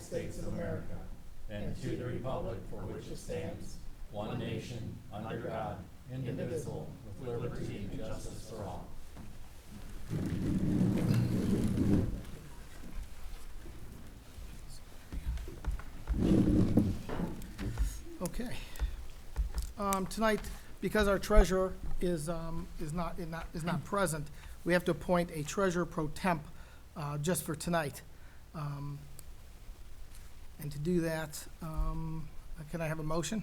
States of America and to the republic for which it stands, one nation, under God, indivisible, with liberty and justice for all. Okay. Tonight, because our treasurer is not present, we have to appoint a treasurer pro temp just for tonight. And to do that, can I have a motion?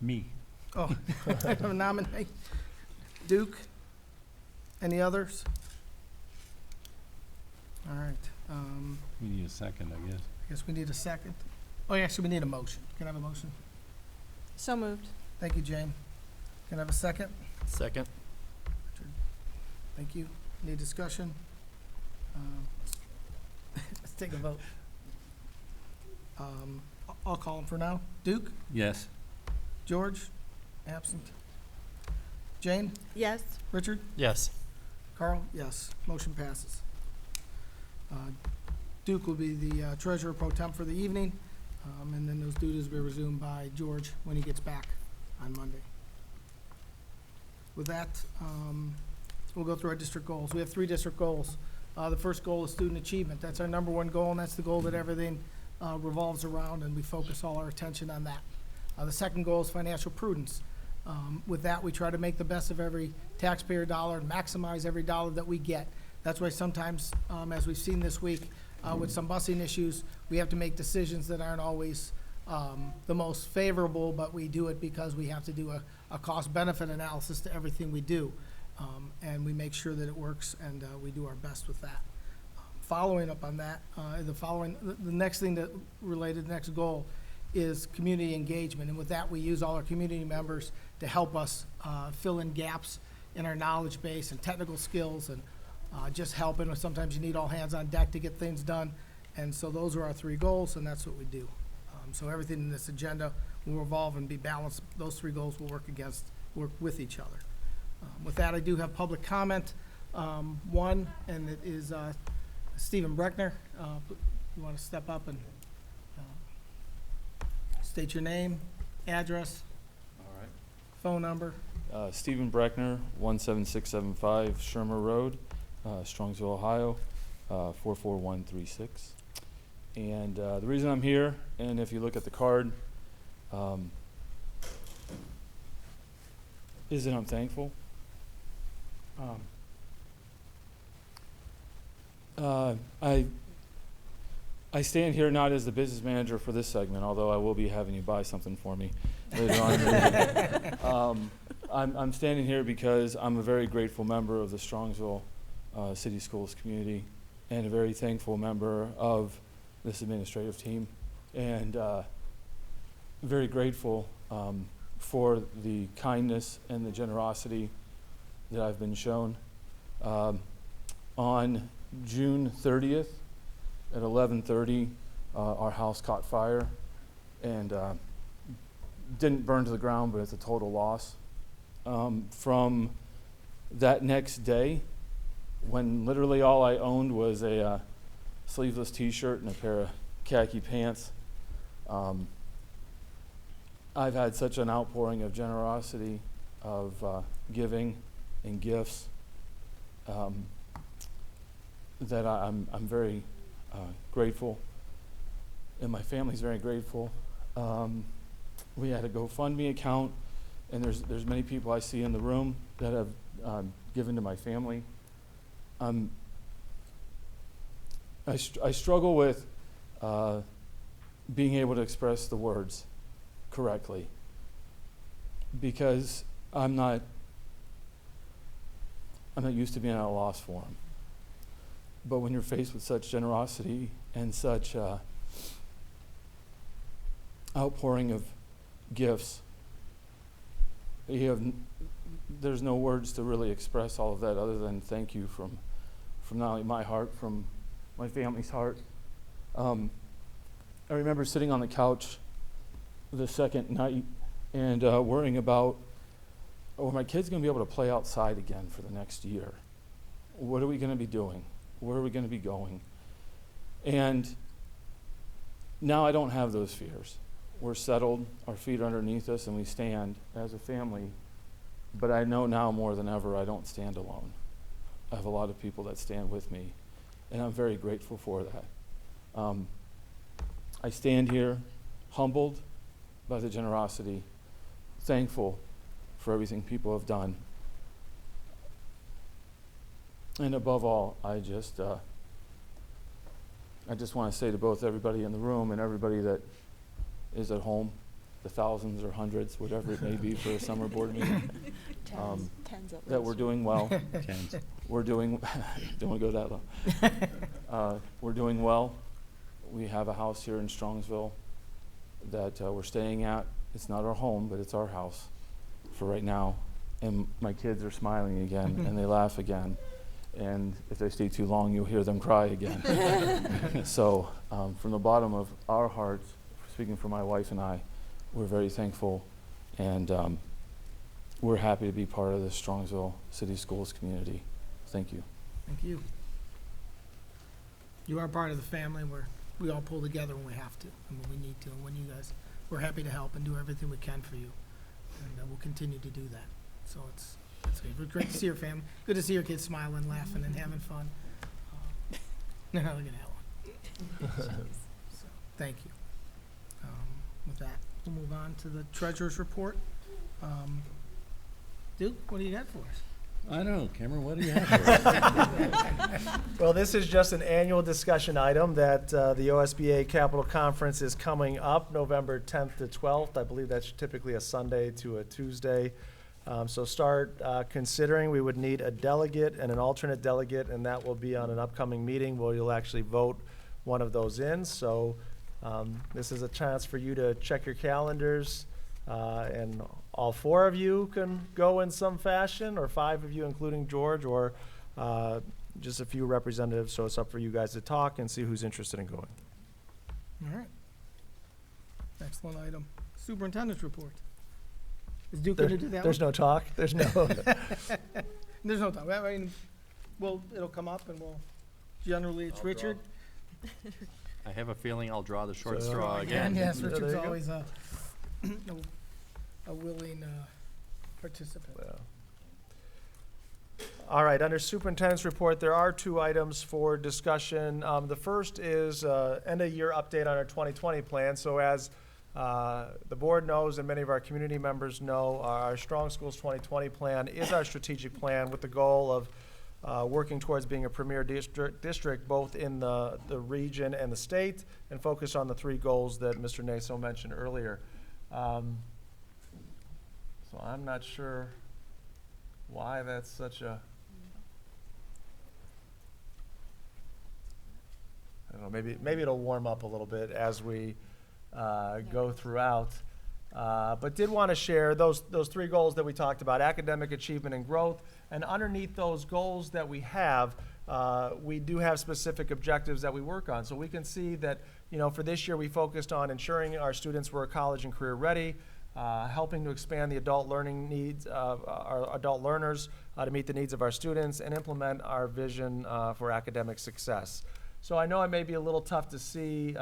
Me. Oh, I have a nominate. Duke? Any others? All right. We need a second, I guess. I guess we need a second. Oh, actually, we need a motion. Can I have a motion? So moved. Thank you, Jane. Can I have a second? Second. Richard. Thank you. Any discussion? Let's take a vote. I'll call him for now. Duke? Yes. George? Absent. Jane? Yes. Richard? Yes. Carl? Yes. Motion passes. Duke will be the treasurer pro temp for the evening, and then those duties will be resumed by George when he gets back on Monday. With that, we'll go through our district goals. We have 3 district goals. The first goal is student achievement. That's our number 1 goal, and that's the goal that everything revolves around, and we focus all our attention on that. The second goal is financial prudence. With that, we try to make the best of every taxpayer dollar and maximize every dollar that we get. That's why sometimes, as we've seen this week, with some busing issues, we have to make decisions that aren't always the most favorable, but we do it because we have to do a cost-benefit analysis to everything we do. And we make sure that it works, and we do our best with that. Following up on that, the next thing that related, the next goal is community engagement. And with that, we use all our community members to help us fill in gaps in our knowledge base and technical skills, and just helping. Sometimes you need all hands on deck to get things done. And so those are our 3 goals, and that's what we do. So everything in this agenda will revolve and be balanced. Those 3 goals will work with each other. With that, I do have public comment. One, and it is Stephen Breckner. You want to step up and state your name, address, All right. phone number. Stephen Breckner, 17675 Shermer Road, Strongsville, Ohio, 44136. And the reason I'm here, and if you look at the card, is that I'm thankful. I stand here not as the business manager for this segment, although I will be having you buy something for me later on. I'm standing here because I'm a very grateful member of the Strongsville City Schools community, and a very thankful member of this administrative team, and very grateful for the kindness and the generosity that I've been shown. On June 30th at 11:30, our house caught fire and didn't burn to the ground, but it's a total loss. From that next day, when literally all I owned was a sleeveless t-shirt and a pair of khaki pants, I've had such an outpouring of generosity, of giving and gifts, that I'm very grateful, and my family's very grateful. We had a GoFundMe account, and there's many people I see in the room that have given to my family. I struggle with being able to express the words correctly, because I'm not used to being at a loss for them. But when you're faced with such generosity and such outpouring of gifts, there's no words to really express all of that other than thank you from not only my heart, from my family's heart. I remember sitting on the couch the second night and worrying about, are my kids going to be able to play outside again for the next year? What are we going to be doing? Where are we going to be going? And now I don't have those fears. We're settled, our feet are underneath us, and we stand as a family. But I know now more than ever I don't stand alone. I have a lot of people that stand with me, and I'm very grateful for that. I stand here humbled by the generosity, thankful for everything people have done. And above all, I just want to say to both everybody in the room and everybody that is at home, the thousands or hundreds, whatever it may be for a summer board meeting, Tens at that least. we're doing well. Tens. We're doing, don't want to go that low. We're doing well. We have a house here in Strongsville that we're staying at. It's not our home, but it's our house for right now. And my kids are smiling again, and they laugh again. And if they stay too long, you'll hear them cry again. So from the bottom of our hearts, speaking for my wife and I, we're very thankful, and we're happy to be part of the Strongsville City Schools community. Thank you. Thank you. You are part of the family where we all pull together when we have to and when we need to. And when you guys, we're happy to help and do everything we can for you. And we'll continue to do that. So it's good. It's great to see your family. Good to see your kids smiling, laughing, and having fun. Look at that one. So, thank you. With that, we'll move on to the treasurer's report. Duke, what do you got for us? I don't know, Cameron, what do you have for us? Well, this is just an annual discussion item that the OSBA Capital Conference is coming up November 10th to 12th. I believe that's typically a Sunday to a Tuesday. So start considering. We would need a delegate and an alternate delegate, and that will be on an upcoming meeting where you'll actually vote one of those in. So this is a chance for you to check your calendars, and all four of you can go in some fashion, or five of you, including George, or just a few representatives. So it's up for you guys to talk and see who's interested in going. All right. Excellent item. Superintendent's report. Is Duke going to do that There's one? no talk. There's no. There's no time. I mean, well, it'll come up and generally it's I'll draw. Richard. I have a feeling I'll draw the short So- straw again. Yes, Yeah, there Richard's you go. always a willing participant. All right, under superintendent's report, there are two items for discussion. The first is end-of-year update on our 2020 plan. So as the board knows and many of our community members know, our Strong Schools 2020 plan is our strategic plan with the goal of working towards being a premier district both in the region and the state, and focus on the three goals that Mr. Naso mentioned earlier. So I'm not sure why that's such a, I don't know, maybe it'll warm up a little bit as we go throughout. But did want to share those three goals that we talked about: academic achievement and growth. And underneath those goals that we have, we do have specific objectives that we work on. So we can see that, for this year we focused on ensuring our students were college and career ready, helping to expand the adult learning needs of our adult learners to meet the needs of our students, and implement our vision for academic success. So I know it may be a little tough to see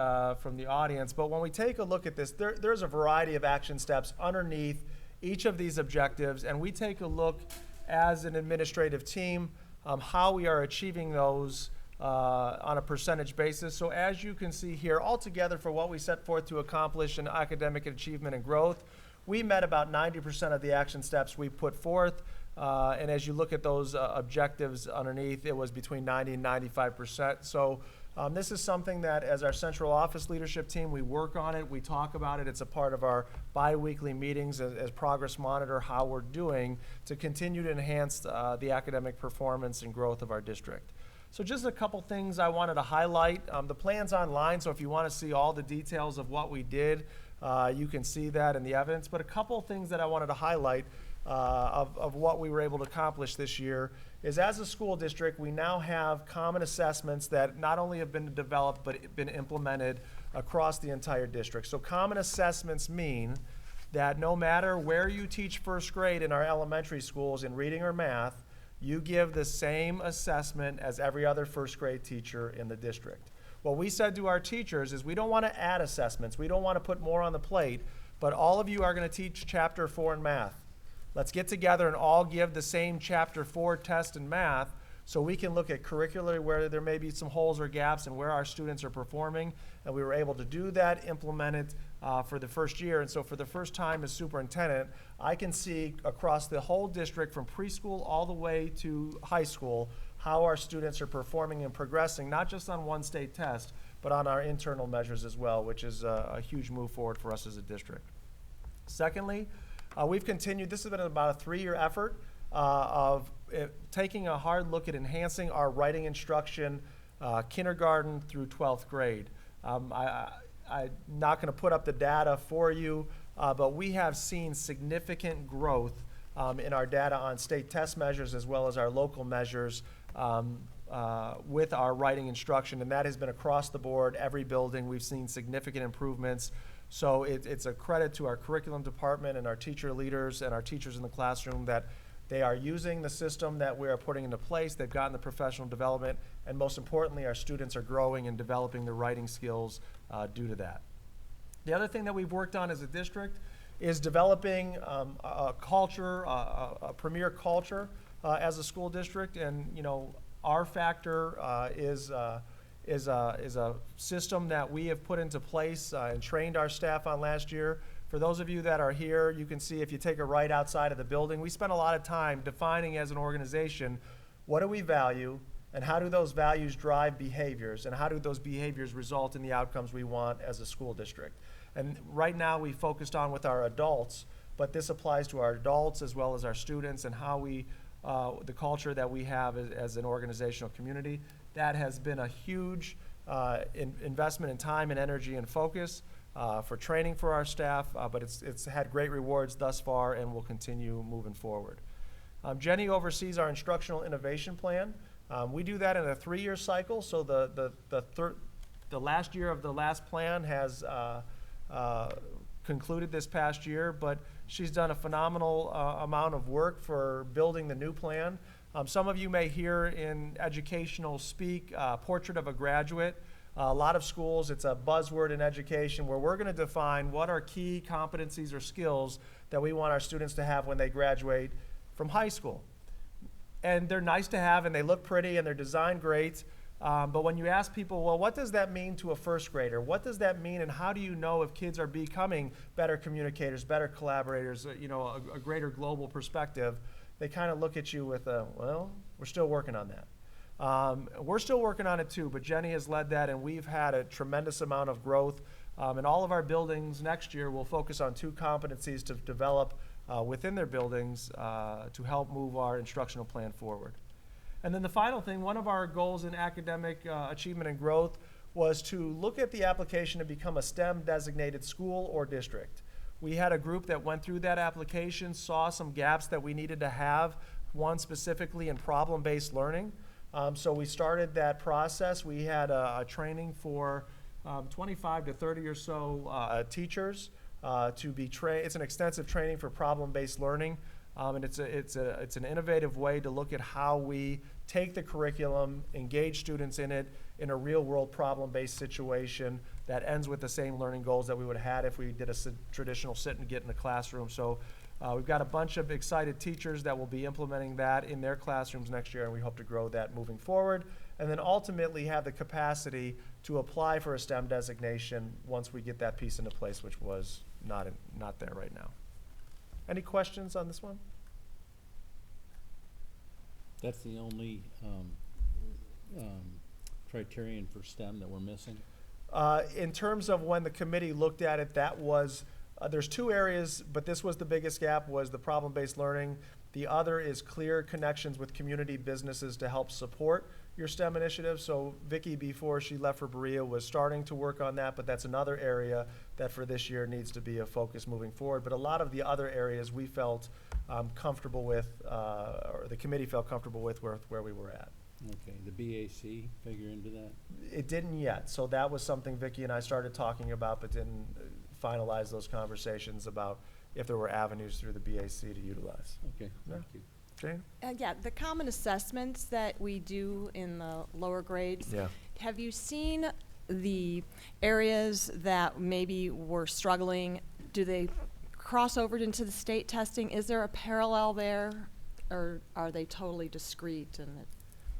from the audience, but when we take a look at this, there's a variety of action steps underneath each of these objectives, and we take a look as an administrative team how we are achieving those on a percentage basis. So as you can see here, altogether for what we set forth to accomplish in academic achievement and growth, we met about 90% of the action steps we put forth. And as you look at those objectives underneath, it was between 90 and 95%. So this is something that as our central office leadership team, we work on it, we talk about it. It's a part of our bi-weekly meetings as progress monitor how we're doing to continue to enhance the academic performance and growth of our district. So just a couple things I wanted to highlight. The plan's online, so if you want to see all the details of what we did, you can see that in the evidence. But a couple things that I wanted to highlight of what we were able to accomplish this year is, as a school district, we now have common assessments that not only have been developed but been implemented across the entire district. So common assessments mean that no matter where you teach first grade in our elementary schools in reading or math, you give the same assessment as every other first grade teacher in the district. What we said to our teachers is we don't want to add assessments. We don't want to put more on the plate, but all of you are going to teach Chapter 4 in math. Let's get together and all give the same Chapter 4 test in math so we can look at curricularly where there may be some holes or gaps and where our students are performing. And we were able to do that, implement it for the first year. And so for the first time as superintendent, I can see across the whole district from preschool all the way to high school how our students are performing and progressing, not just on one state test, but on our internal measures as well, which is a huge move forward for us as a district. Secondly, we've continued, this has been about a 3-year effort of taking a hard look at enhancing our writing instruction, kindergarten through 12th grade. I'm not going to put up the data for you, but we have seen significant growth in our data on state test measures as well as our local measures with our writing instruction, and that has been across the board, every building. We've seen significant improvements. So it's a credit to our curriculum department and our teacher leaders and our teachers in the classroom that they are using the system that we are putting into place. They've gotten the professional development, and most importantly, our students are growing and developing their writing skills due to that. The other thing that we've worked on as a district is developing a culture, a premier culture as a school district. And you know, our factor is a system that we have put into place and trained our staff on last year. For those of you that are here, you can see if you take a right outside of the building, we spend a lot of time defining as an organization, what do we value, and how do those values drive behaviors, and how do those behaviors result in the outcomes we want as a school district. And right now we focused on with our adults, but this applies to our adults as well as our students and how we, the culture that we have as an organizational community. That has been a huge investment in time and energy and focus for training for our staff, but it's had great rewards thus far and will continue moving forward. Jenny oversees our instructional innovation plan. We do that in a 3-year cycle, so the last year of the last plan has concluded this past year, but she's done a phenomenal amount of work for building the new plan. Some of you may hear in educational speak, portrait of a graduate. A lot of schools, it's a buzzword in education where we're going to define what are key competencies or skills that we want our students to have when they graduate from high school. And they're nice to have and they look pretty and they're designed great. But when you ask people, well, what does that mean to a first grader? What does that mean, and how do you know if kids are becoming better communicators, better collaborators, you know, a greater global perspective? They kind of look at you with a, well, we're still working on that. We're still working on it too, but Jenny has led that, and we've had a tremendous amount of growth. And all of our buildings next year will focus on 2 competencies to develop within their buildings to help move our instructional plan forward. And then the final thing, one of our goals in academic achievement and growth was to look at the application to become a STEM designated school or district. We had a group that went through that application, saw some gaps that we needed to have, one specifically in problem-based learning. So we started that process. We had a training for 25 to 30 or so teachers to be trained. It's an extensive training for problem-based learning. And it's an innovative way to look at how we take the curriculum, engage students in it in a real-world problem-based situation that ends with the same learning goals that we would have had if we did a traditional sit and get in the classroom. So we've got a bunch of excited teachers that will be implementing that in their classrooms next year, and we hope to grow that moving forward, and then ultimately have the capacity to apply for a STEM designation once we get that piece into place, which was not there right now. Any questions on this one? That's the only criterion for STEM that we're missing? In terms of when the committee looked at it, that was, there's 2 areas, but this was the biggest gap, was the problem-based learning. The other is clear connections with community businesses to help support your STEM initiative. So Vicki, before she left for Berea, was starting to work on that, but that's another area that for this year needs to be a focus moving forward. But a lot of the other areas we felt comfortable with, or the committee felt comfortable with where we were at. Okay, the BAC figure into that? It didn't yet, so that was something Vicki and I started talking about, but didn't finalize those conversations about if there were avenues through the BAC to utilize. Okay, thank you. Jane? Yeah, the common assessments that we do in the lower grades, Yeah. have you seen the areas that maybe were struggling, do they cross over into the state testing? Is there a parallel there, or are they totally discrete? And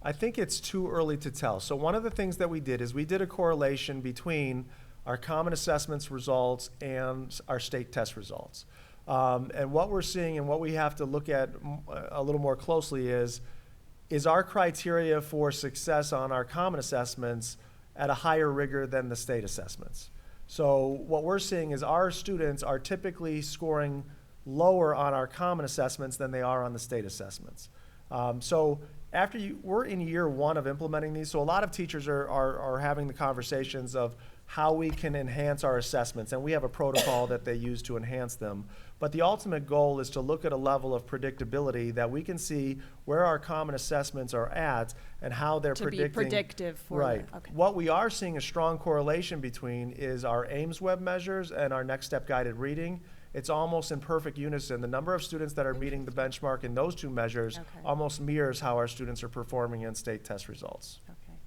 I think it's too early to tell. So one of the things that we did is we did a correlation between our common assessments results and our state test results. And what we're seeing and what we have to look at a little more closely is our criteria for success on our common assessments at a higher rigor than the state assessments. So what we're seeing is our students are typically scoring lower on our common assessments than they are on the state assessments. So we're in year one of implementing these, so a lot of teachers are having the conversations of how we can enhance our assessments, and we have a protocol that they use to enhance them. But the ultimate goal is to look at a level of predictability that we can see where our common assessments are at and how they're to predicting. be predictive for Right. the, okay. What we are seeing a strong correlation between is our Ames web measures and our next step guided reading. It's almost in perfect unison. The number of students that are meeting the benchmark in those two measures Okay. almost mirrors how our students are performing in state test results. Okay.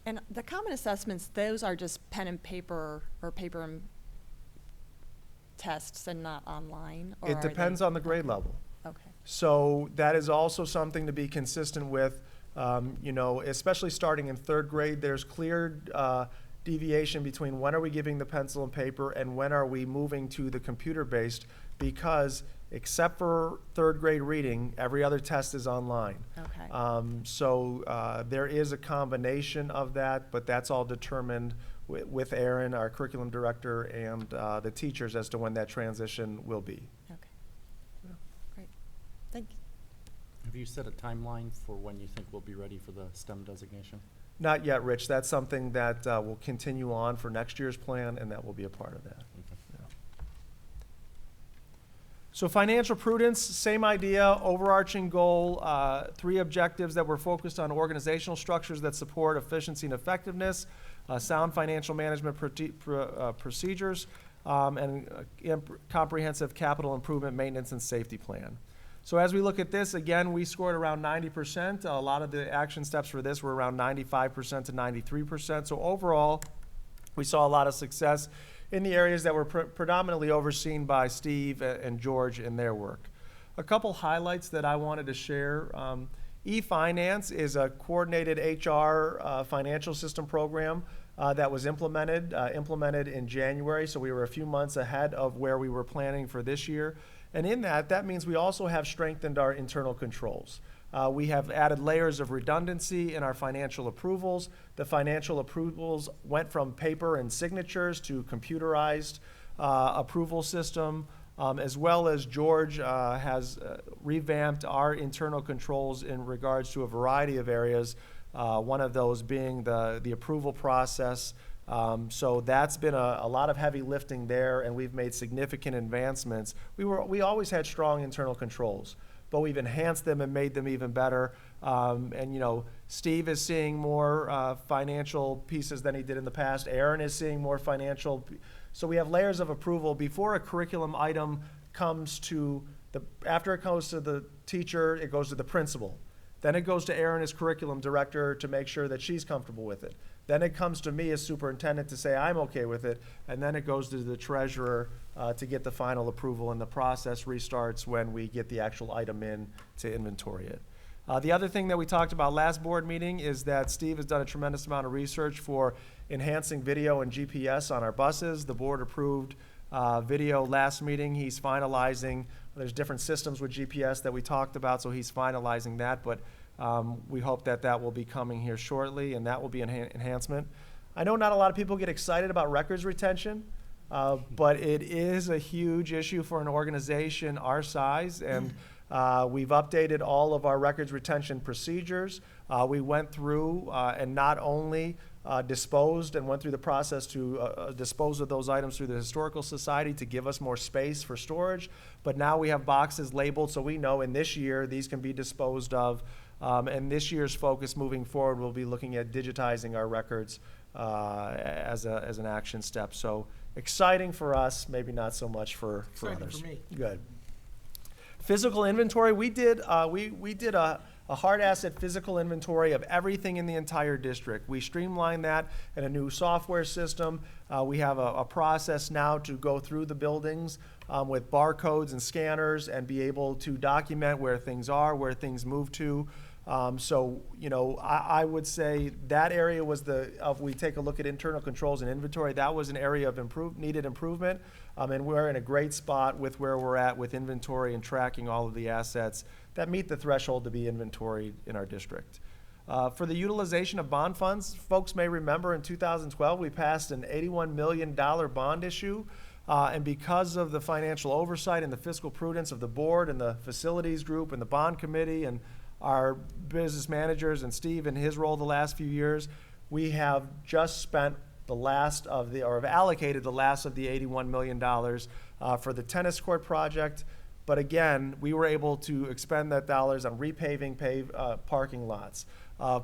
And the common assessments, those are just pen and paper or paper and tests and not online? Or It depends on the grade level. Okay. So that is also something to be consistent with, especially starting in third grade, there's clear deviation between when are we giving the pencil and paper and when are we moving to the computer-based, because except for third grade reading, every other test is online. Okay. So there is a combination of that, but that's all determined with Aaron, our curriculum director, and the teachers as to when that transition will be. Okay. Great. Thank you. Have you set a timeline for when you think we'll be ready for the STEM designation? Not yet, Rich. That's something that will continue on for next year's plan, and that will be a part of that. Okay. Yeah. So financial prudence, same idea, overarching goal, 3 objectives that we're focused on: organizational structures that support efficiency and effectiveness, sound financial management procedures, and comprehensive capital improvement, maintenance, and safety plan. So as we look at this, again, we scored around 90%. A lot of the action steps for this were around 95% to 93%. So overall, we saw a lot of success in the areas that were predominantly overseen by Steve and George in their work. A couple highlights that I wanted to share. eFinance is a coordinated HR financial system program that was implemented in January, so we were a few months ahead of where we were planning for this year. And in that means we also have strengthened our internal controls. We have added layers of redundancy in our financial approvals. The financial approvals went from paper and signatures to computerized approval system, as well as George has revamped our internal controls in regards to a variety of areas, one of those being the approval process. So that's been a lot of heavy lifting there, and we've made significant advancements. We always had strong internal controls, but we've enhanced them and made them even better. Steve is seeing more financial pieces than he did in the past. Aaron is seeing more financial. So we have layers of approval before a curriculum item comes to after it goes to the teacher, it goes to the principal. Then it goes to Aaron as curriculum director to make sure that she's comfortable with it. Then it comes to me as superintendent to say I'm okay with it, and then it goes to the treasurer to get the final approval, and the process restarts when we get the actual item in to inventory it. The other thing that we talked about last board meeting is that Steve has done a tremendous amount of research for enhancing video and GPS on our buses. The board approved video last meeting. He's finalizing. There's different systems with GPS that we talked about, so he's finalizing that, but we hope that will be coming here shortly, and that will be an enhancement. I know not a lot of people get excited about records retention, but it is a huge issue for an organization our size, and we've updated all of our records retention procedures. We went through and not only disposed and went through the process to dispose of those items through the Historical Society to give us more space for storage, but now we have boxes labeled so we know in this year these can be disposed of. And this year's focus moving forward will be looking at digitizing our records as an action step. So exciting for us, maybe not so much for Exciting others. for me. Good. Physical inventory, we did a a hard asset physical inventory of everything in the entire district. We streamlined that in a new software system. We have a process now to go through the buildings with barcodes and scanners and be able to document where things are, where things move to. So, you know, I would say that area was if we take a look at internal controls and inventory, that was an area of needed improvement. And we're in a great spot with where we're at with inventory and tracking all of the assets that meet the threshold to be inventoried in our district. For the utilization of bond funds, folks may remember in 2012, we passed an $81 million bond issue. And because of the financial oversight and the fiscal prudence of the board and the facilities group and the bond committee and our business managers and Steve in his role the last few years, we have just spent have allocated the last of the $81 million for the tennis court project. But again, we were able to expend that dollars on repaving parking lots,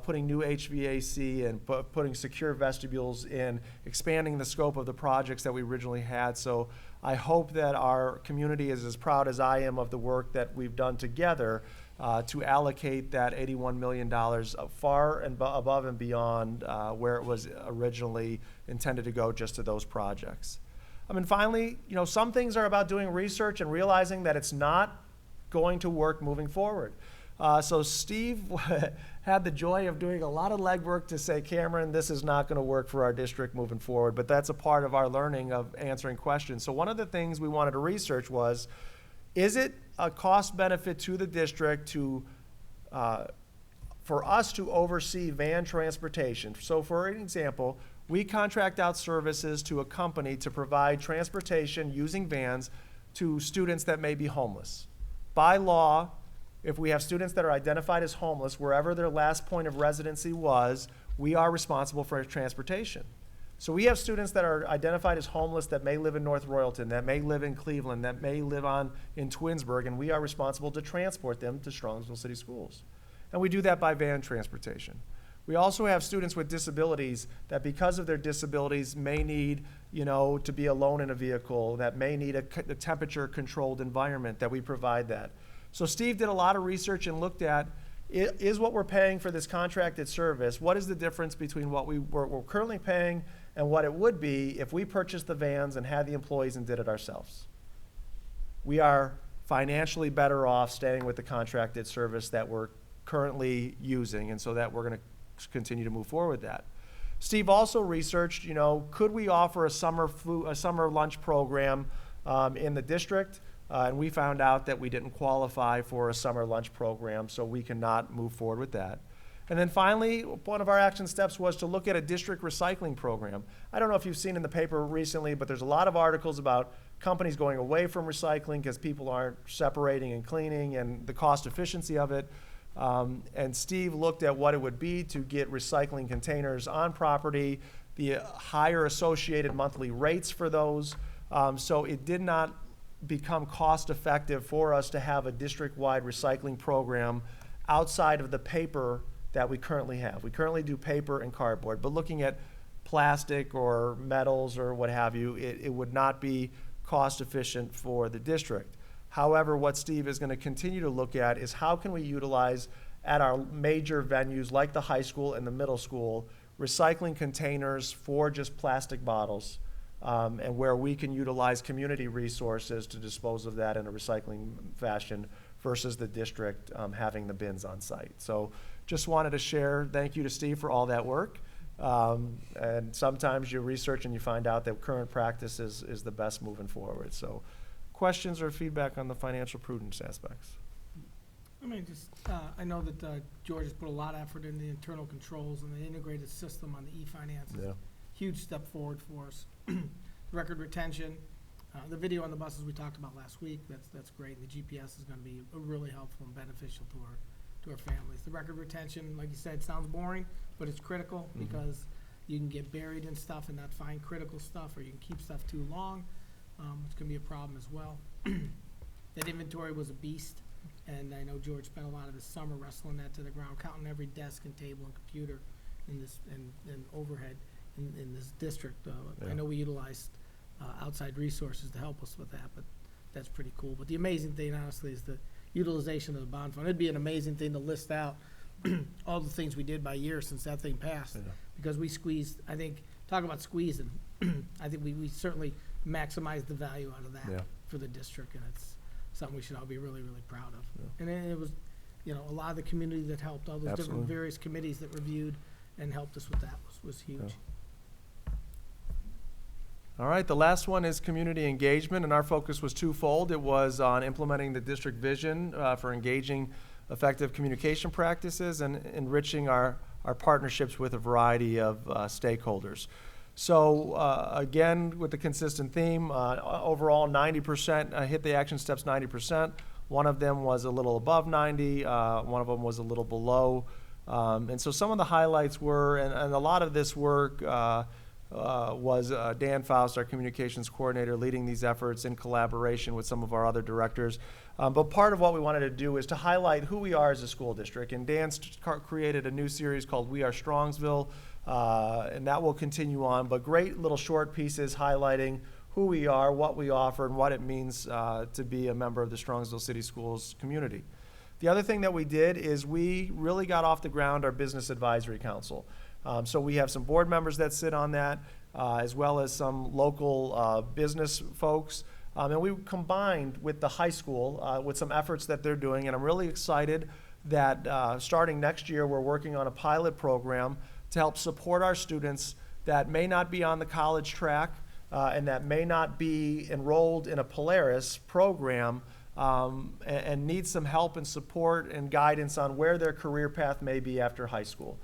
putting new HVAC and putting secure vestibules in, expanding the scope of the projects that we originally had. So I hope that our community is as proud as I am of the work that we've done together to allocate that $81 million far and above and beyond where it was originally intended to go, just to those projects. I mean, finally, you know, some things are about doing research and realizing that it's not going to work moving forward. So Steve had the joy of doing a lot of legwork to say, Cameron, this is not going to work for our district moving forward, but that's a part of our learning of answering questions. So one of the things we wanted to research was, is it a cost benefit to the district for us to oversee van transportation? So for an example, we contract out services to a company to provide transportation using vans to students that may be homeless. By law, if we have students that are identified as homeless, wherever their last point of residency was, we are responsible for transportation. So we have students that are identified as homeless that may live in North Royalton, that may live in Cleveland, that may live in Twinsburg, and we are responsible to transport them to Strongsville City Schools. And we do that by van transportation. We also have students with disabilities that, because of their disabilities, may need, you know, to be alone in a vehicle, that may need a temperature-controlled environment, that we provide that. So Steve did a lot of research and looked at, is what we're paying for this contracted service, what is the difference between what we're currently paying and what it would be if we purchased the vans and had the employees and did it ourselves? We are financially better off staying with the contracted service that we're currently using, and so that we're going to continue to move forward with that. Steve also researched, you know, could we offer a summer lunch program in the district? And we found out that we didn't qualify for a summer lunch program, so we cannot move forward with that. And then finally, one of our action steps was to look at a district recycling program. I don't know if you've seen in the paper recently, but there's a lot of articles about companies going away from recycling because people aren't separating and cleaning and the cost efficiency of it. And Steve looked at what it would be to get recycling containers on property, the higher associated monthly rates for those. So it did not become cost effective for us to have a district-wide recycling program outside of the paper that we currently have. We currently do paper and cardboard, but looking at plastic or metals or what have you, it would not be cost efficient for the district. However, what Steve is going to continue to look at is how can we utilize at our major venues like the high school and the middle school recycling containers for just plastic bottles, and where we can utilize community resources to dispose of that in a recycling fashion versus the district having the bins on site. So just wanted to share, thank you to Steve for all that work. And sometimes you research and you find out that current practice is the best moving forward. So questions or feedback on the financial prudence aspects? I mean, just, I know that George has put a lot of effort in the internal controls and the integrated system on the e-finances. Yeah. Huge step forward for us. Record retention, the video on the buses we talked about last week, that's great. And the GPS is gonna be really helpful and beneficial to our families. The record retention, like you said, sounds boring, but it's critical because you can get buried in stuff and not find critical stuff, or you can keep stuff too long, which can be a problem as well. That inventory was a beast, and I know George spent a lot of the summer wrestling that to the ground, counting every desk and table and computer in this and overhead in this district. Yeah. I know we utilized outside resources to help us with that, but that's pretty cool. But the amazing thing, honestly, is that utilization of the bond fund. It'd be an amazing thing to list out all the things we did by year since that thing passed. Yeah. Because we squeezed, I think, talk about squeezing, I think we certainly maximized the value out of Yeah. that for the district, and it's something we should all be really, really proud of. Yeah. And then it was, you know, a lot of the community that helped, all those different Absolutely. various committees that reviewed and helped us with that was huge. Yeah. All right, the last one is community engagement, and our focus was twofold. It was on implementing the district vision for engaging effective communication practices and enriching our partnerships with a variety of stakeholders. So again, with the consistent theme, overall 90% hit the action steps 90%. One of them was a little above 90, one of them was a little below. And so some of the highlights were, and a lot of this work was Dan Faust, our communications coordinator, leading these efforts in collaboration with some of our other directors. But part of what we wanted to do is to highlight who we are as a school district. And Dan's created a new series called We Are Strongsville, and that will continue on. But great little short pieces highlighting who we are, what we offer, and what it means to be a member of the Strongsville City Schools community. The other thing that we did is we really got off the ground our Business Advisory Council. So we have some board members that sit on that, as well as some local business folks. And we combined with the high school with some efforts that they're doing. And I'm really excited that starting next year, we're working on a pilot program to help support our students that may not be on the college track and that may not be enrolled in a Polaris program and need some help and support and guidance on where their career path may be after high school.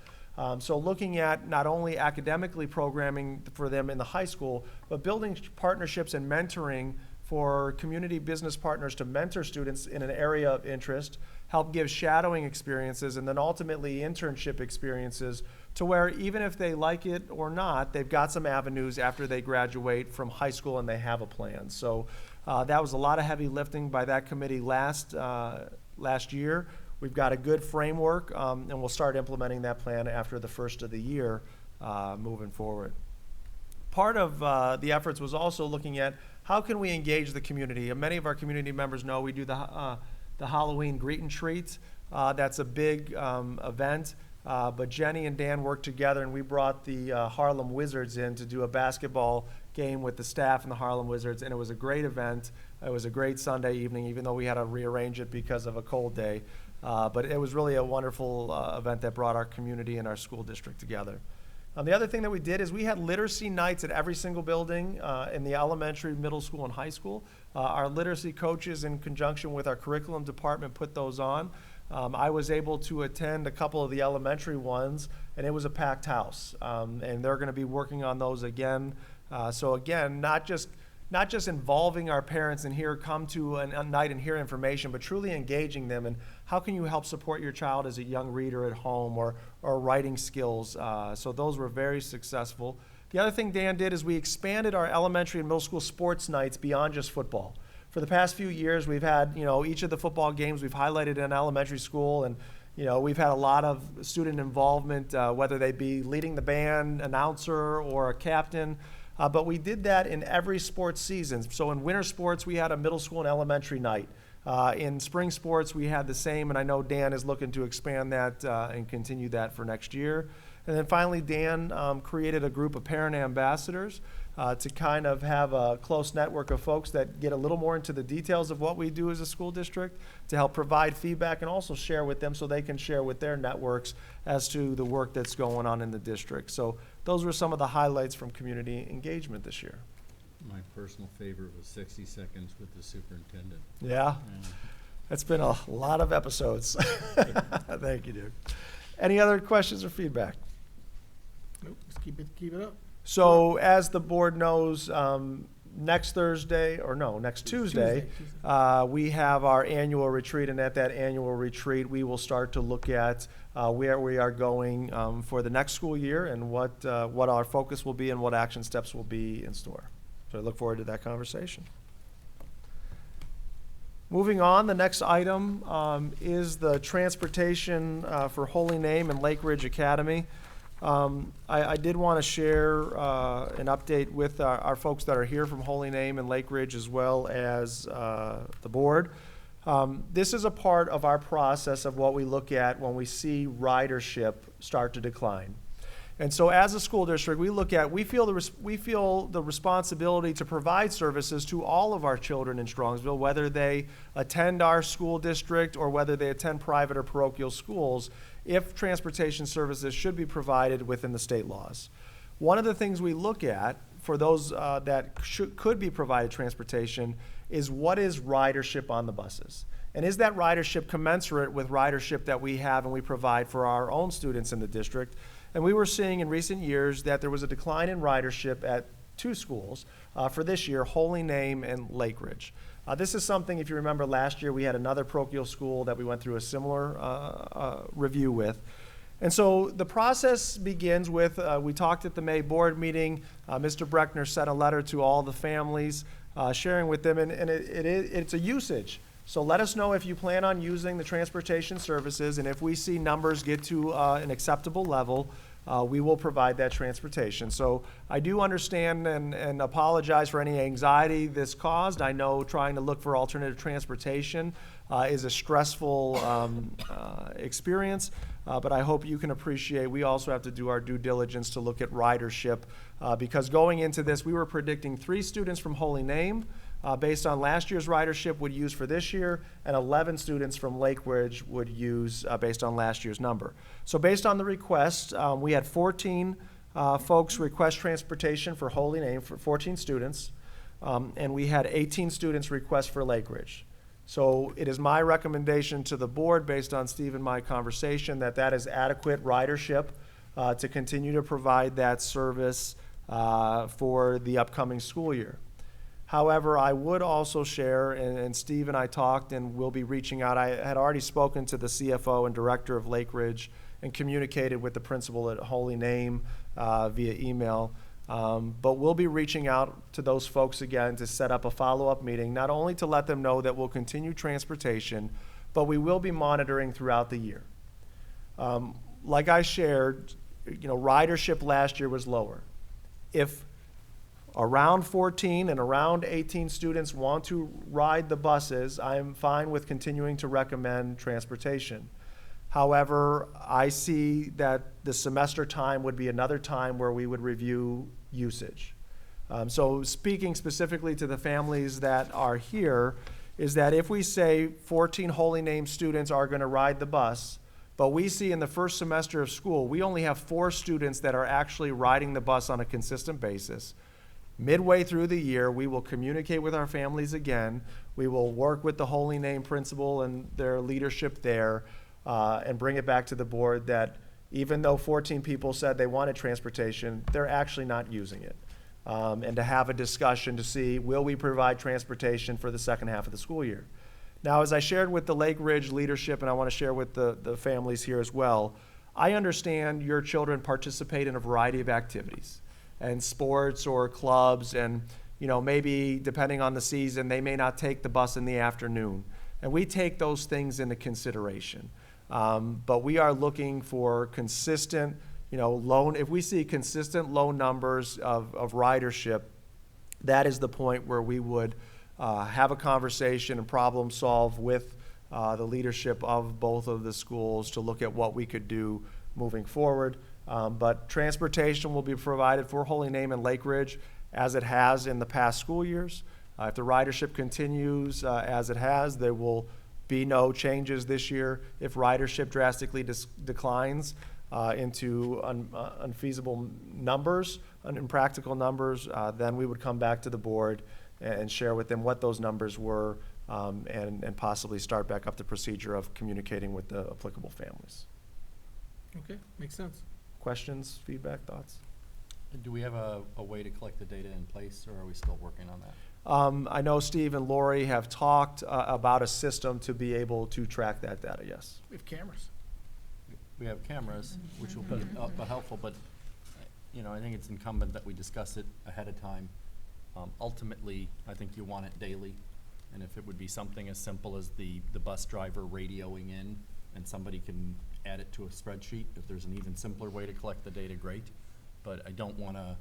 So looking at not only academically programming for them in the high school, but building partnerships and mentoring for community business partners to mentor students in an area of interest, help give shadowing experiences, and then ultimately internship experiences to where even if they like it or not, they've got some avenues after they graduate from high school and they have a plan. So that was a lot of heavy lifting by that committee last year. We've got a good framework, and we'll start implementing that plan after the first of the year moving forward. Part of the efforts was also looking at how can we engage the community. And many of our community members know we do the Halloween Greet and Treat. That's a big event, but Jenny and Dan worked together, and we brought the Harlem Wizards in to do a basketball game with the staff and the Harlem Wizards, and it was a great event. It was a great Sunday evening, even though we had to rearrange it because of a cold day. But it was really a wonderful event that brought our community and our school district together. The other thing that we did is we had literacy nights at every single building in the elementary, middle school, and high school. Our literacy coaches, in conjunction with our curriculum department, put those on. I was able to attend a couple of the elementary ones, and it was a packed house. And they're going to be working on those again. So again, not just involving our parents and come to a night and hear information, but truly engaging them and how can you help support your child as a young reader at home or writing skills. So those were very successful. The other thing Dan did is we expanded our elementary and middle school sports nights beyond just football. For the past few years, we've had, each of the football games we've highlighted in elementary school, and we've had a lot of student involvement, whether they be leading the band, announcer, or a captain. But we did that in every sports season. So in winter sports, we had a middle school and elementary night. In spring sports, we had the same, and I know Dan is looking to expand that and continue that for next year. And then finally, Dan created a group of parent ambassadors to kind of have a close network of folks that get a little more into the details of what we do as a school district to help provide feedback and also share with them so they can share with their networks as to the work that's going on in the district. So those were some of the highlights from community engagement this year. My personal favorite was 60 seconds with the superintendent. Yeah, it's been a lot of episodes. Thank you, Duke. Any other questions or feedback? Nope, just keep it up. So as the board knows, next Tuesday, we have our annual retreat, and at that annual retreat, we will start to look at where we are going for the next school year and what our focus will be and what action steps will be in store. So I look forward to that conversation. Moving on, the next item is the transportation for Holy Name and Lake Ridge Academy. I did want to share an update with our folks that are here from Holy Name and Lake Ridge, as well as the board. This is a part of our process of what we look at when we see ridership start to decline. And so as a school district, we feel the responsibility to provide services to all of our children in Strongsville, whether they attend our school district or whether they attend private or parochial schools, if transportation services should be provided within the state laws. One of the things we look at for those that could be provided transportation is what is ridership on the buses? And is that ridership commensurate with ridership that we have and we provide for our own students in the district? And we were seeing in recent years that there was a decline in ridership at two schools for this year, Holy Name and Lake Ridge. This is something, if you remember last year, we had another parochial school that we went through a similar review with. And so the process begins with, we talked at the May board meeting, Mr. Breckner sent a letter to all the families, sharing with them, and it's a usage. So let us know if you plan on using the transportation services, and if we see numbers get to an acceptable level, we will provide that transportation. So I do understand and apologize for any anxiety this caused. I know trying to look for alternative transportation is a stressful experience, but I hope you can appreciate we also have to do our due diligence to look at ridership, because going into this, we were predicting 3 students from Holy Name, based on last year's ridership, would use for this year, and 11 students from Lake Ridge would use based on last year's number. So based on the request, we had 14 folks request transportation for Holy Name, for 14 students, and we had 18 students request for Lake Ridge. So it is my recommendation to the board, based on Steve and my conversation, that that is adequate ridership to continue to provide that service for the upcoming school year. However, I would also share, and Steve and I talked, and we'll be reaching out. I had already spoken to the CFO and director of Lake Ridge and communicated with the principal at Holy Name via email. But we'll be reaching out to those folks again to set up a follow-up meeting, not only to let them know that we'll continue transportation, but we will be monitoring throughout the year. Like I shared, ridership last year was lower. If around 14 and around 18 students want to ride the buses, I'm fine with continuing to recommend transportation. However, I see that the semester time would be another time where we would review usage. So speaking specifically to the families that are here, is that if we say 14 Holy Name students are going to ride the bus, but we see in the first semester of school, we only have 4 students that are actually riding the bus on a consistent basis. Midway through the year, we will communicate with our families again. We will work with the Holy Name principal and their leadership there, and bring it back to the board that even though 14 people said they wanted transportation, they're actually not using it. And to have a discussion to see, will we provide transportation for the second half of the school year? Now, as I shared with the Lake Ridge leadership, and I want to share with the families here as well, I understand your children participate in a variety of activities and sports or clubs, and maybe depending on the season, they may not take the bus in the afternoon. And we take those things into consideration. But we are looking for consistent, if we see consistent low numbers of ridership, that is the point where we would have a conversation and problem solve with the leadership of both of the schools to look at what we could do moving forward. But transportation will be provided for Holy Name and Lake Ridge as it has in the past school years. If the ridership continues as it has, there will be no changes this year. If ridership drastically declines into unfeasible numbers, impractical numbers, then we would come back to the board and share with them what those numbers were, and possibly start back up the procedure of communicating with the applicable families. Okay, makes sense. Questions, feedback, thoughts? Do we have a way to collect the data in place, or are we still working on that? I know Steve and Lori have talked about a system to be able to track that data, yes. We have cameras. We have cameras, which will be helpful, but, I think it's incumbent that we discuss it ahead of time. Ultimately, I think you want it daily, and if it would be something as simple as the bus driver radioing in, and somebody can add it to a spreadsheet, if there's an even simpler way to collect the data, great. But I don't want to,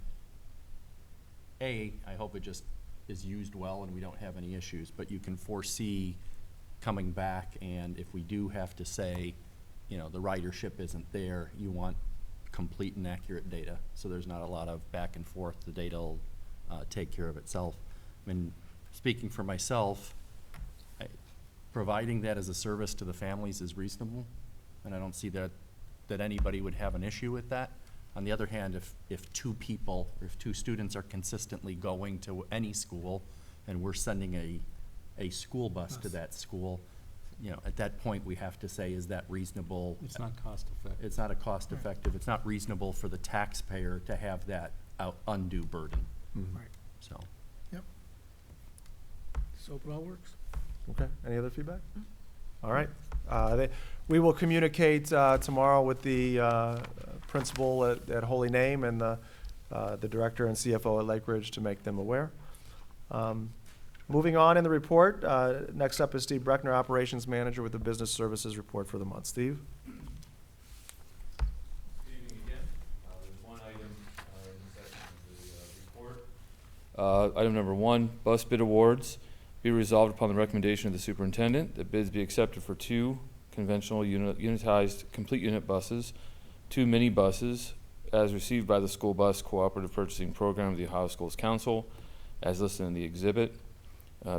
I hope it just is used well and we don't have any issues, but you can foresee coming back, and if we do have to say, you know, the ridership isn't there, you want complete and accurate data, so there's not a lot of back and forth. The data will take care of itself. I mean, speaking for myself, providing that as a service to the families is reasonable, and I don't see that anybody would have an issue with that. On the other hand, if two people, or if two students are consistently going to any school, and we're sending a school bus to that school, you know, at that point, we have to say, is that reasonable? It's not cost effective. It's not a cost effective, it's not reasonable for the taxpayer to have that undue burden, Right. so. Yep. So hope it all works. Okay, any other feedback? All right. We will communicate tomorrow with the principal at Holy Name and the director and CFO at Lake Ridge to make them aware. Moving on in the report, next up is Steve Breckner, Operations Manager with the Business Services Report for the month. Steve? Good evening again. There's one item in the section of the report. Item number 1, bus bid awards. Be resolved upon the recommendation of the superintendent that bids be accepted for 2 conventional unitized complete unit buses, 2 mini buses, as received by the School Bus Cooperative Purchasing Program of the Ohio Schools Council, as listed in the exhibit.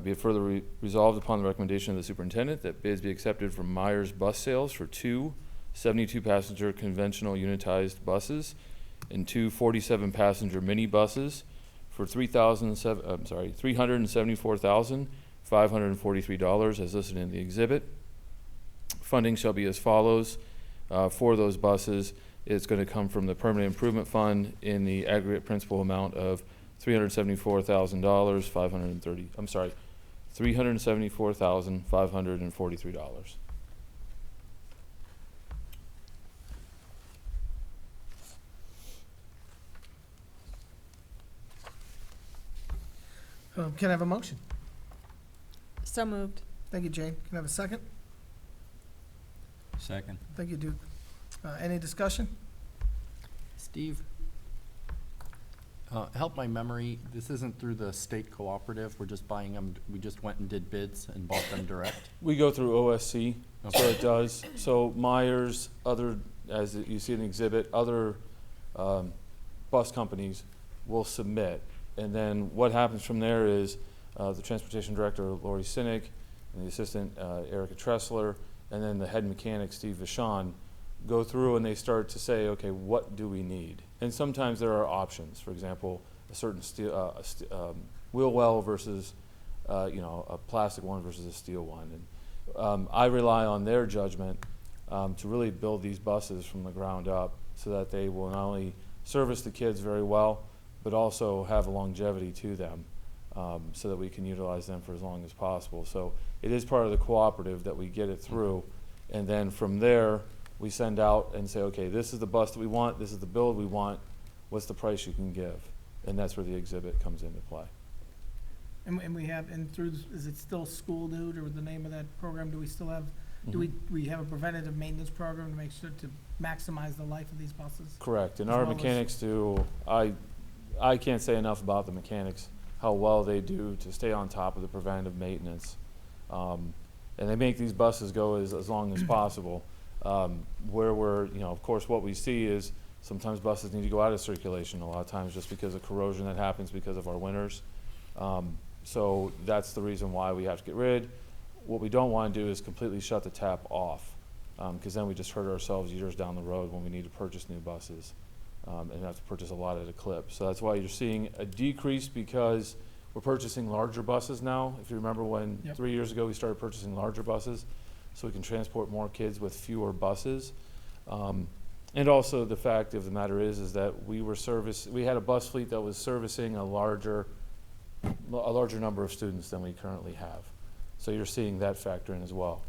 Be it further resolved upon the recommendation of the superintendent that bids be accepted from Myers Bus Sales for 2 72-passenger conventional unitized buses and 2 47-passenger mini buses for $374,543 as listed in the exhibit. Funding shall be as follows. For those buses, it's going to come from the Permanent Improvement Fund in the aggregate principal amount of $374,543. Can I have a motion? So moved. Thank you, Jane. Can I have a second? Second. Thank you, Duke. Any discussion? Steve, help my memory, this isn't through the state cooperative, we're just buying them, we just went and did bids and bought them direct? We go through OSC, so Okay. it does. So Myers, as you see in the exhibit, other bus companies will submit. And then what happens from there is the transportation director, Lori Sinek, and the assistant, Erica Tressler, and then the head mechanic, Steve Vachon, go through and they start to say, okay, what do we need? And sometimes there are options. For example, a certain steel, wheel well versus, a plastic one versus a steel one. And I rely on their judgment to really build these buses from the ground up so that they will not only service the kids very well, but also have a longevity to them so that we can utilize them for as long as possible. So it is part of the cooperative that we get it through. And then from there, we send out and say, okay, this is the bus that we want, this is the build we want, what's the price you can give? And that's where the exhibit comes into play. And we have, and through, is it still School Dude, or the name of that program? Do we still have, do we have a preventative maintenance program to make sure to maximize the life of these buses? Correct, and As our well as- mechanics do, I can't say enough about the mechanics, how well they do to stay on top of the preventative maintenance. And they make these buses go as long as possible. Where we're, of course, what we see is sometimes buses need to go out of circulation a lot of times just because of corrosion that happens because of our winters. So that's the reason why we have to get rid. What we don't want to do is completely shut the tap off, because then we just hurt ourselves years down the road when we need to purchase new buses and have to purchase a lot at a clip. So that's why you're seeing a decrease, because we're purchasing larger buses now. If you remember when Yep. 3 years ago we started purchasing larger buses, so we can transport more kids with fewer buses. And also the fact of the matter is that we had a bus fleet that was servicing a larger number of students than we currently have. So you're seeing that factor in as well.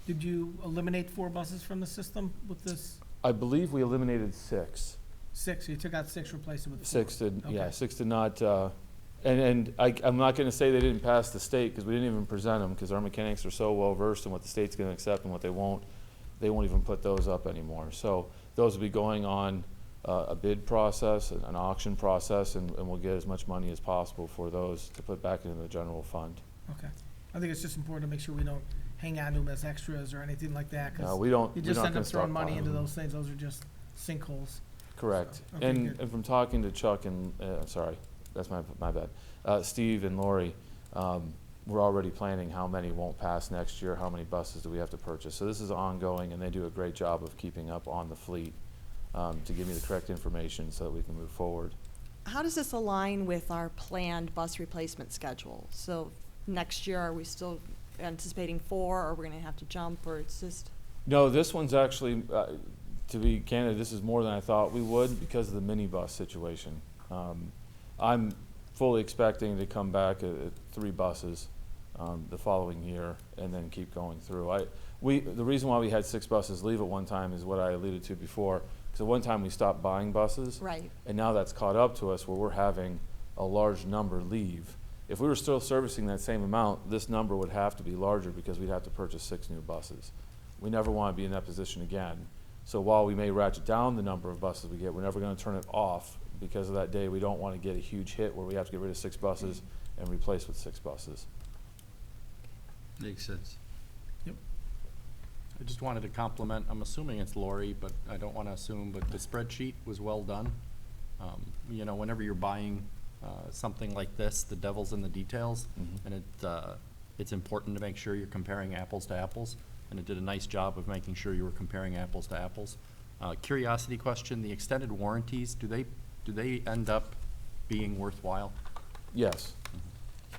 Did you eliminate 4 buses from the system with this? I believe we eliminated 6. 6, you took out 6, replaced it with 4? 6 did, yeah, Okay. 6 did not, and I'm not gonna say they didn't pass the state, because we didn't even present them, because our mechanics are so well versed in what the state's gonna accept and what they won't even put those up anymore. So those will be going on a bid process, an auction process, and we'll get as much money as possible for those to put back into the general fund. Okay. I think it's just important to make sure we don't hang on to them as extras or anything like that? 'Cause No, we don't. you we're just not end gonna up throwing money stockpile into them. those things. Those are just sinkholes. Correct. So, okay, And, good. and from talking to Chuck and, sorry, that's my bad. Steve and Lori, we're already planning how many won't pass next year, how many buses do we have to purchase. So this is ongoing, and they do a great job of keeping up on the fleet to give me the correct information so that we can move forward. How does this align with our planned bus replacement schedule? So next year, are we still anticipating 4, or we're gonna have to jump, or it's just? No, this one's actually, to be candid, this is more than I thought we would because of the minibus situation. I'm fully expecting to come back at 3 buses the following year and then keep going through. The reason why we had 6 buses leave at one time is what I alluded to before. Because at one time we stopped buying buses. Right. And now that's caught up to us where we're having a large number leave. If we were still servicing that same amount, this number would have to be larger because we'd have to purchase 6 new buses. We never want to be in that position again. So while we may ratchet down the number of buses we get, we're never going to turn it off because of that day. We don't want to get a huge hit where we have to get rid of 6 buses and replace with 6 buses. Makes sense. I just wanted to compliment, I'm assuming it's Lori, but I don't want to assume, but the spreadsheet was well done. You know, whenever you're buying something like this, the devil's in the details, Mhm. and it's important to make sure you're comparing apples to apples, and it did a nice job of making sure you were comparing apples to apples. Curiosity question, the extended warranties, do they end up being worthwhile? Yes.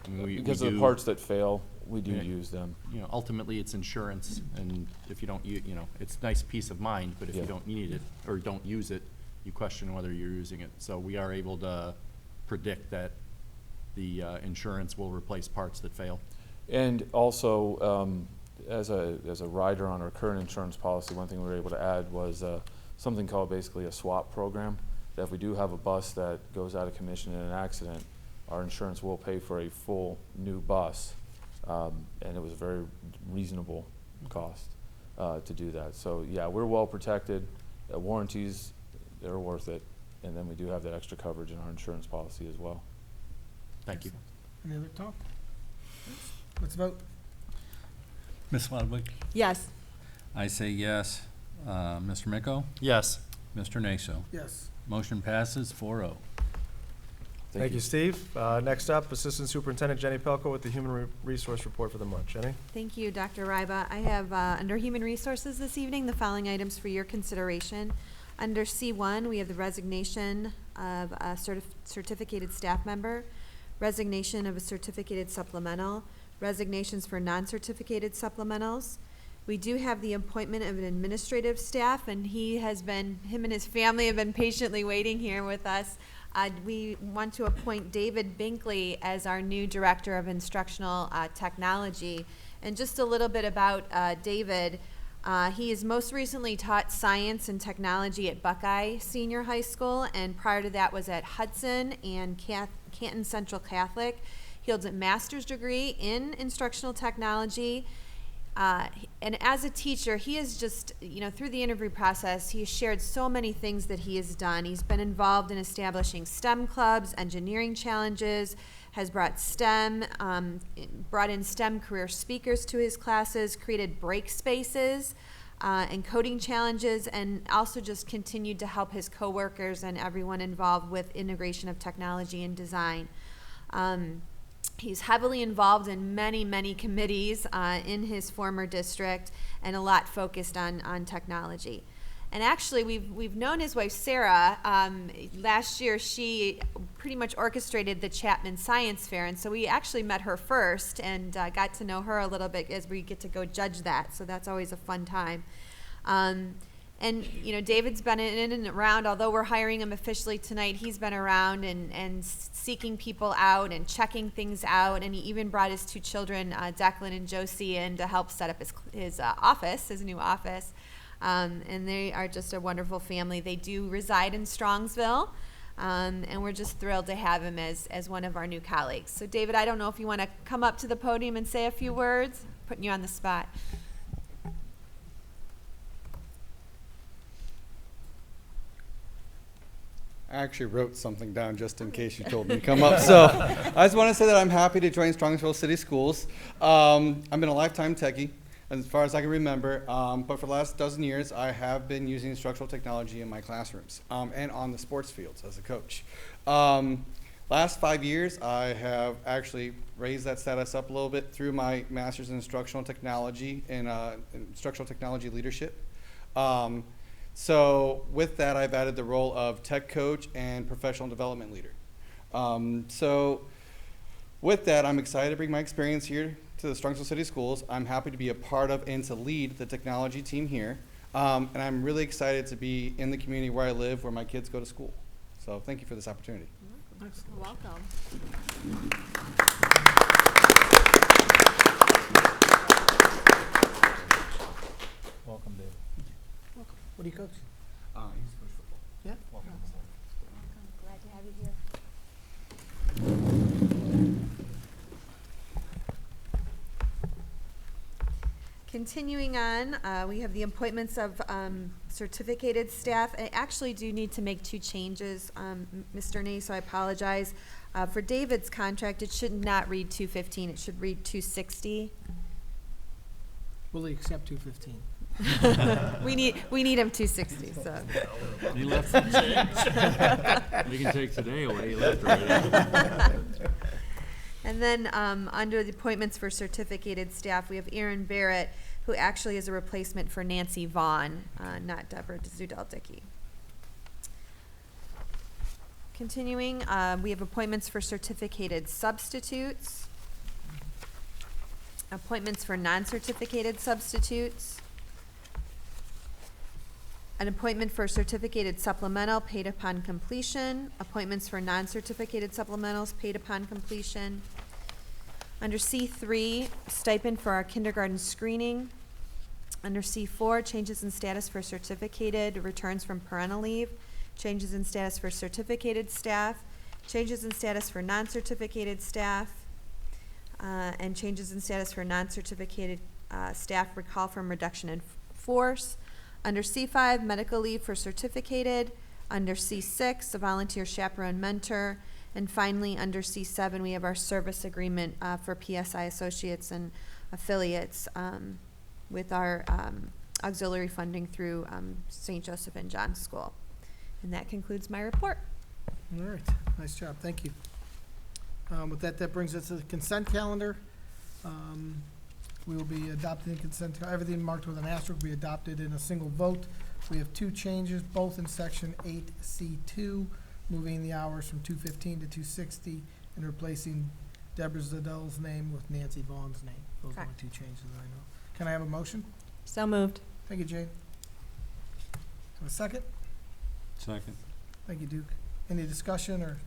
I mean, we Because of the do- parts that fail, we do Yeah. use them. You know, ultimately, it's insurance, and if you don't, you know, it's nice peace of mind, but if you Yeah. don't need it, or don't use it, you question whether you're using it. So we are able to predict that the insurance will replace parts that fail. And also, as a rider on our current insurance policy, one thing we were able to add was something called basically a swap program. That if we do have a bus that goes out of commission in an accident, our insurance will pay for a full new bus. And it was a very reasonable cost to do that. So yeah, we're well protected. Warranties, they're worth it. And then we do have that extra coverage in our insurance policy as well. Thank you. Any other talk? Let's vote. Ms. Ludwig? Yes. I say yes. Mr. Miko? Yes. Mr. Naso? Yes. Motion passes 4-0. Thank you, Steve. Next up, Assistant Superintendent Jenny Pelko with the Human Resource Report for the month. Jenny? Thank you, Dr. Ryba. I have, under Human Resources this evening, the following items for your consideration. Under C1, we have the resignation of a certificated staff member, resignation of a certificated supplemental, resignations for non-certificated supplementals. We do have the appointment of an administrative staff, and him and his family have been patiently waiting here with us. We want to appoint David Binkley as our new Director of Instructional Technology. And just a little bit about David. He has most recently taught science and technology at Buckeye Senior High School, and prior to that was at Hudson and Canton Central Catholic. He holds a master's degree in instructional technology. And as a teacher, he is just, through the interview process, he has shared so many things that he has done. He's been involved in establishing STEM clubs, engineering challenges, has brought in STEM career speakers to his classes, created break spaces and coding challenges, and also just continued to help his coworkers and everyone involved with integration of technology and design. He's heavily involved in many, many committees in his former district, and a lot focused on technology. And actually, we've known his wife, Sarah. Last year, she pretty much orchestrated the Chapman Science Fair, and so we actually met her first and got to know her a little bit as we get to go judge that, so that's always a fun time. And, David's been in and around, although we're hiring him officially tonight, he's been around and seeking people out and checking things out. And he even brought his 2 children, Declan and Josie, in to help set up his office, his new office. And they are just a wonderful family. They do reside in Strongsville. And we're just thrilled to have him as one of our new colleagues. So, David, I don't know if you want to come up to the podium and say a few words, putting you on the spot. I actually wrote something down just in case you told me to come up. So I just want to say that I'm happy to join Strongsville City Schools. I've been a lifetime techie. as far as I can remember. But for the last dozen years, I have been using instructional technology in my classrooms and on the sports fields as a coach. Last 5 years, I have actually raised that status up a little bit through my master's in instructional technology and instructional technology leadership. So with that, I've added the role of tech coach and professional development leader. So with that, I'm excited to bring my experience here to the Strongsville City Schools. I'm happy to be a part of and to lead the technology team here. And I'm really excited to be in the community where I live, where my kids go to school. So thank you for this opportunity. Welcome. Welcome, Dave. What do you coach? He's coach football. Yeah? Welcome. Glad to have you here. Continuing on, we have the appointments of certificated staff. I actually do need to make 2 changes, Mr. Ney, so I apologize. For David's contract, it should not read 215, it should read 260. Will he accept 215? We need him 260, so. He left some change. You can take today away, he left already. And then, under the appointments for certificated staff, we have Aaron Barrett, who actually is a replacement for Nancy Vaughn, not Deborah Zudell-Dickey. Continuing, we have appointments for certificated substitutes, appointments for non-certificated substitutes, an appointment for certificated supplemental paid upon completion, appointments for non-certificated supplementals paid upon completion. Under C3, stipend for our kindergarten screening. Under C4, changes in status for certificated returns from parental leave, changes in status for certificated staff, changes in status for non-certificated staff, and changes in status for non-certificated staff recall from reduction in force. Under C5, medical leave for certificated. Under C6, a volunteer chaperone mentor. And finally, under C7, we have our service agreement for PSI associates and affiliates with our auxiliary funding through St. Joseph and John School. And that concludes my report. All right, nice job, thank you. With that, that brings us to the consent calendar. We will be adopting the consent, everything marked with an asterisk will be adopted in a single vote. We have 2 changes, both in section 8C2, moving the hours from 2:15 to 2:60 and replacing Deborah Zedell's name with Nancy Vaughn's name. Those are the 2 changes that I know. Can I have a motion? So moved. Thank you, Jane. Have a second? Second. Thank you, Duke. Any discussion or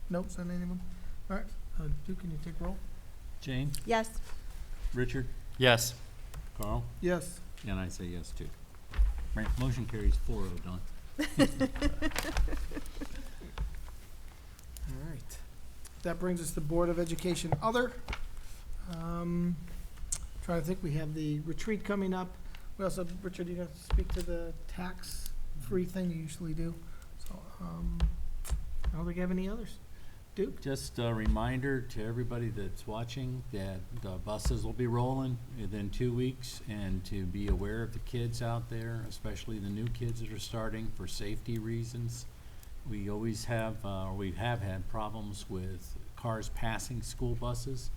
notes on any of them? All right, Duke, can you take roll? Jane? Yes. Richard? Yes. Carl? Yes. And I say yes too. Right, motion carries 4-0, Don. All right. That brings us to Board of Education Other. Trying to think, we have the retreat coming up. We also, Richard, you gonna speak to the tax-free thing you usually do? So, I don't think I have any others. Duke? Just a reminder to everybody that's watching that the buses will be rolling within 2 weeks, and to be aware of the kids out there, especially the new kids that are starting, for safety reasons. We always have, or we have had problems with cars passing school buses.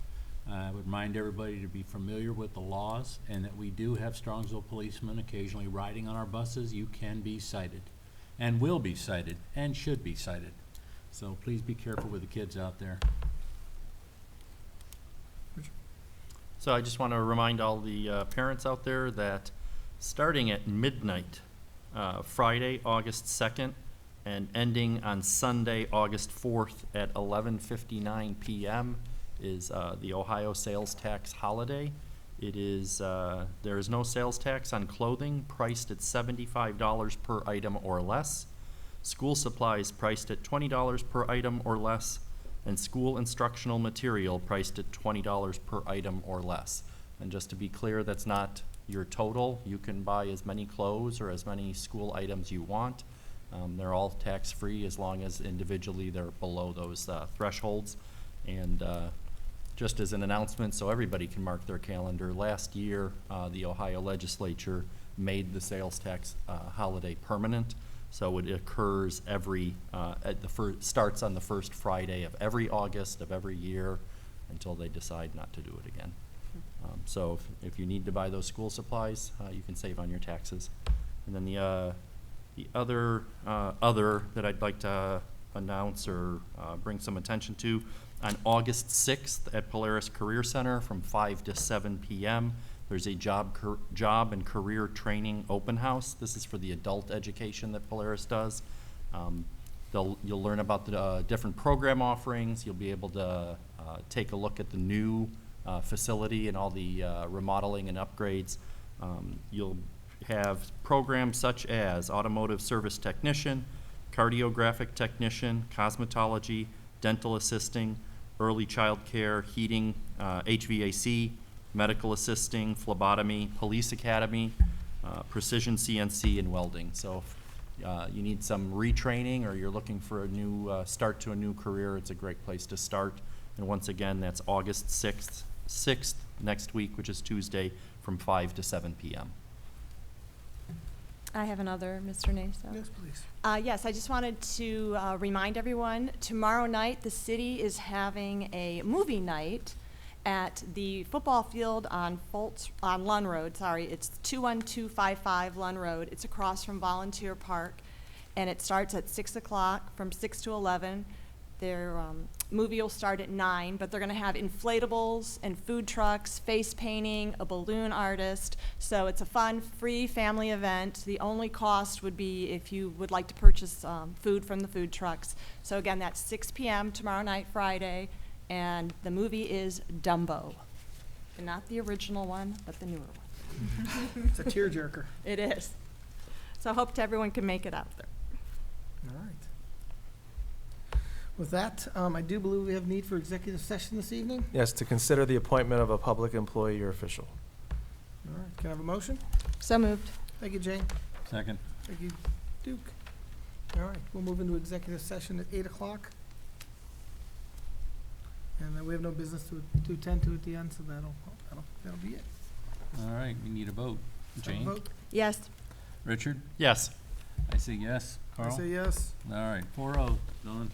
I would remind everybody to be familiar with the laws, and that we do have Strongsville policemen occasionally riding on our buses. You can be cited, and will be cited, and should be cited. So please be careful with the kids out there. So I just want to remind all the parents out there that starting at midnight, Friday, August 2nd, and ending on Sunday, August 4th at 11:59 p.m. is the Ohio sales tax holiday. It is, there is no sales tax on clothing priced at $75 per item or less. School supplies priced at $20 per item or less, and school instructional material priced at $20 per item or less. And just to be clear, that's not your total. You can buy as many clothes or as many school items you want. They're all tax-free as long as individually they're below those thresholds. And just as an announcement, so everybody can mark their calendar, last year, the Ohio legislature made the sales tax holiday permanent. So it occurs starts on the first Friday of every August of every year until they decide not to do it again. So if you need to buy those school supplies, you can save on your taxes. And then the other that I'd like to announce or bring some attention to, on August 6th at Polaris Career Center from 5 to 7 p.m., there's a job and career training open house. This is for the adult education that Polaris does. You'll learn about the different program offerings. You'll be able to take a look at the new facility and all the remodeling and upgrades. You'll have programs such as automotive service technician, cardiographic technician, cosmetology, dental assisting, early child care, heating, HVAC, medical assisting, phlebotomy, police academy, precision CNC, and welding. So if you need some retraining or you're looking for a new start to a new career, it's a great place to start. And once again, that's August 6th next week, which is Tuesday, from 5 to 7 p.m. I have another, Mr. Naso. Yes, please. Yes, I just wanted to remind everyone, tomorrow night, the city is having a movie night at the football field on Lund Road. Sorry, it's 21255 Lund Road. It's across from Volunteer Park, and it starts at 6 o'clock, from 6 to 11. Their movie will start at 9, but they're going to have inflatables and food trucks, face painting, a balloon artist. So it's a fun, free family event. The only cost would be if you would like to purchase food from the food trucks. So again, that's 6 p.m. tomorrow night, Friday, and the movie is Dumbo. And not the original one, but the newer one. It's a tearjerker. It is. So I hope everyone can make it out there. All right. With that, I do believe we have need for executive session this evening. Yes, to consider the appointment of a public employee or official. All right, can I have a motion? So moved. Thank you, Jane. Second. Thank you, Duke. All right, we'll move into executive session at 8 o'clock. And then we have no business to attend to at the end, so that'll be it. All right, we need a vote. Have a Jane? vote? Yes. Richard? Yes. I say yes. I Carl? say yes. All right, 4-0. Done.